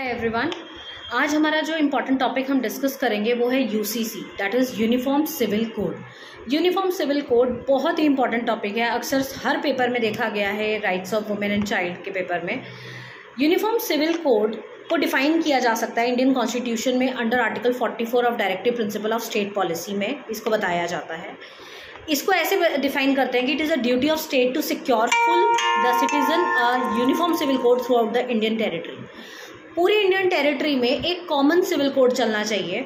Hi everyone, आज हमारा जो इम्पोर्टेंट टॉपिक हम डिस्कस करेंगे वो है UCC, that is uniform civil code. Uniform civil code बहुत ही इंपॉर्टेंट टॉपिक है, अक्सर हर पेपर में देखा गया है, rights of women and child के पेपर में। यूनिफॉर्म सिविल कोड को डिफाइन किया जा सकता है इंडियन कॉन्स्टिट्यूशन में under article 44 of directive principle of state policy में इसको बताया जाता है। इसको ऐसे डिफाइन करते हैं कि it is a duty of state to secure full the citizen uniform civil code throughout the Indian territory. पूरी इंडियन टेरिटरी में एक कॉमन सिविल कोड चलना चाहिए।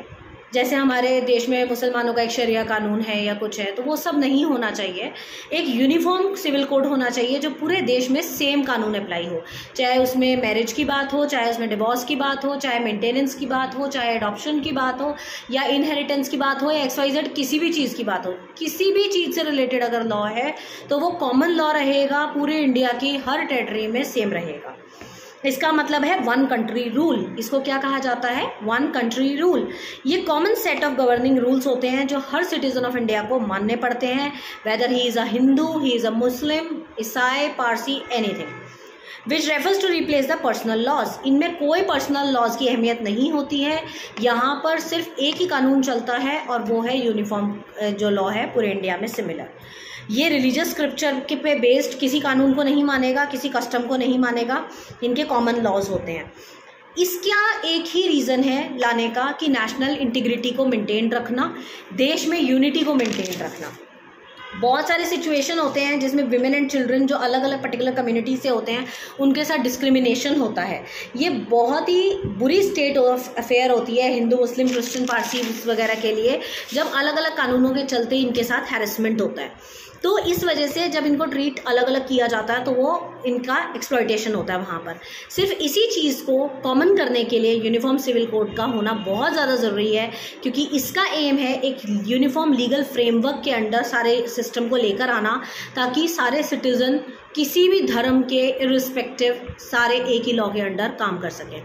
जैसे हमारे देश में मुसलमानों का एक शरिया कानून है या कुछ है, तो वो सब नहीं होना चाहिए। एक यूनिफॉर्म सिविल कोड होना चाहिए जो पूरे देश में सेम कानून अप्लाई हो, चाहे उसमें मैरिज की बात हो, चाहे उसमें डिवोर्स की बात हो, चाहे मेंटेनेंस की बात हो, चाहे अडॉप्शन की बात हो, या इनहेरिटेंस की बात हो, या XYZ किसी भी चीज़ की बात हो। किसी भी चीज़ से रिलेटेड अगर लॉ है तो वो कॉमन लॉ रहेगा, पूरे इंडिया की हर टेरिटरी में सेम रहेगा। इसका मतलब है वन कंट्री रूल। इसको क्या कहा जाता है? One country rule. ये common set of governing rules होते हैं जो हर सिटीजन ऑफ इंडिया को मानने पड़ते हैं, whether he is a Hindu, he is a Muslim, ईसाई, Parsi, anything, which refers to replace the personal laws. इनमें कोई पर्सनल लॉज की अहमियत नहीं होती है। यहाँ पर सिर्फ एक ही कानून चलता है और वो है यूनिफॉर्म जो लॉ है पूरे इंडिया में सिमिलर। ये रिलीजियस स्क्रिप्चर के पे बेस्ड किसी कानून को नहीं मानेगा, किसी कस्टम को नहीं मानेगा। इनके कॉमन लॉज होते हैं। इसका एक ही रीज़न है लाने का कि नेशनल इंटीग्रिटी को मेंटेन रखना, देश में यूनिटी को मेंटेन रखना। बहुत सारे सिचुएशन होते हैं जिसमें विमेन एंड चिल्ड्रन जो अलग अलग पर्टिकुलर कम्युनिटी से होते हैं उनके साथ डिस्क्रिमिनेशन होता है। ये बहुत ही बुरी स्टेट ऑफ अफेयर होती है हिंदू, मुस्लिम, क्रिश्चियन, पारसी वगैरह के लिए, जब अलग अलग कानूनों के चलते इनके साथ हैरेसमेंट होता है। तो इस वजह से जब इनको ट्रीट अलग अलग किया जाता है तो वो इनका एक्सप्लॉयटेशन होता है वहाँ पर। सिर्फ इसी चीज़ को कॉमन करने के लिए यूनिफॉर्म सिविल कोड का होना बहुत ज़्यादा ज़रूरी है, क्योंकि इसका एम है एक यूनिफॉर्म लीगल फ्रेमवर्क के अंडर सारे सिस्टम को लेकर आना, ताकि सारे सिटीज़न किसी भी धर्म के इर्रिस्पेक्टिव सारे एक ही लॉ के अंडर काम कर सकें।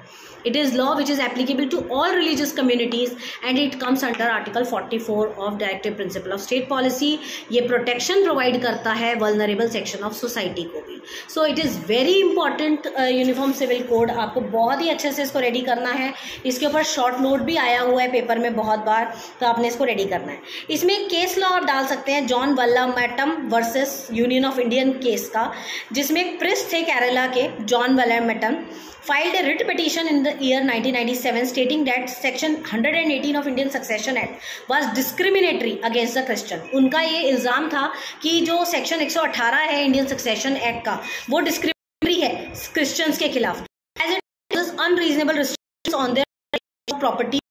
It is law which is applicable to all religious communities and it comes under Article 44 of Directive Principle of State Policy। ये प्रोटेक्शन प्रोवाइड करता है vulnerable section of society को भी। So it is very important uniform civil code. आपको बहुत ही अच्छे से इसको रेडी करना है। इसके ऊपर शॉर्ट नोट भी आया हुआ है पेपर में बहुत बार, तो आपने इसको रेडी करना है। इसमें एक केस लॉ आप डाल सकते हैं, John Vallamattam versus union of Indian case का, जिसमें एक प्रिस्ट थे केरला के, John Vallamattam, filed a writ petition in the year 1997 stating that section 118 of Indian Succession Act was discriminatory against the Christian। उनका ये इल्ज़ाम था कि जो सेक्शन 118 है इंडियन सक्सेशन एक्ट का, वो डिस्क्रिमिनेटरी है क्रिश्चियंस के खिलाफ, as it is unreasonable restrictions on their property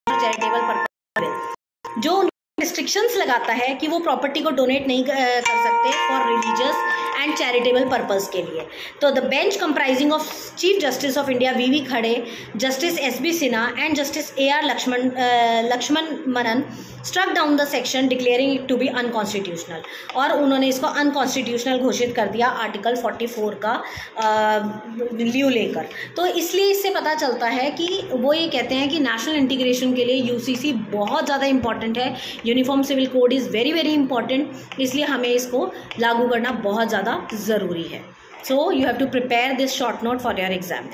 charitable purpose। जो रिस्ट्रिक्शंस लगाता है कि वो प्रॉपर्टी को डोनेट नहीं कर सकते for religious and charitable purpose के लिए। तो the bench comprising of chief justice of India VV Khare, justice SB Sinha and justice AR Lakshmanan struck down the section declaring it to be unconstitutional, और उन्होंने इसको अनकॉन्स्टिट्यूशनल घोषित कर दिया आर्टिकल 44 का ल्यू लेकर। तो इसलिए इससे पता चलता है कि वो ये कहते हैं कि नेशनल इंटीग्रेशन के लिए UCC बहुत ज़्यादा इंपॉर्टेंट है। Uniform civil code is very very important, इसलिए हमें इसको लागू करना बहुत ज़्यादा ज़रूरी है। So you have to prepare this short note for your exam.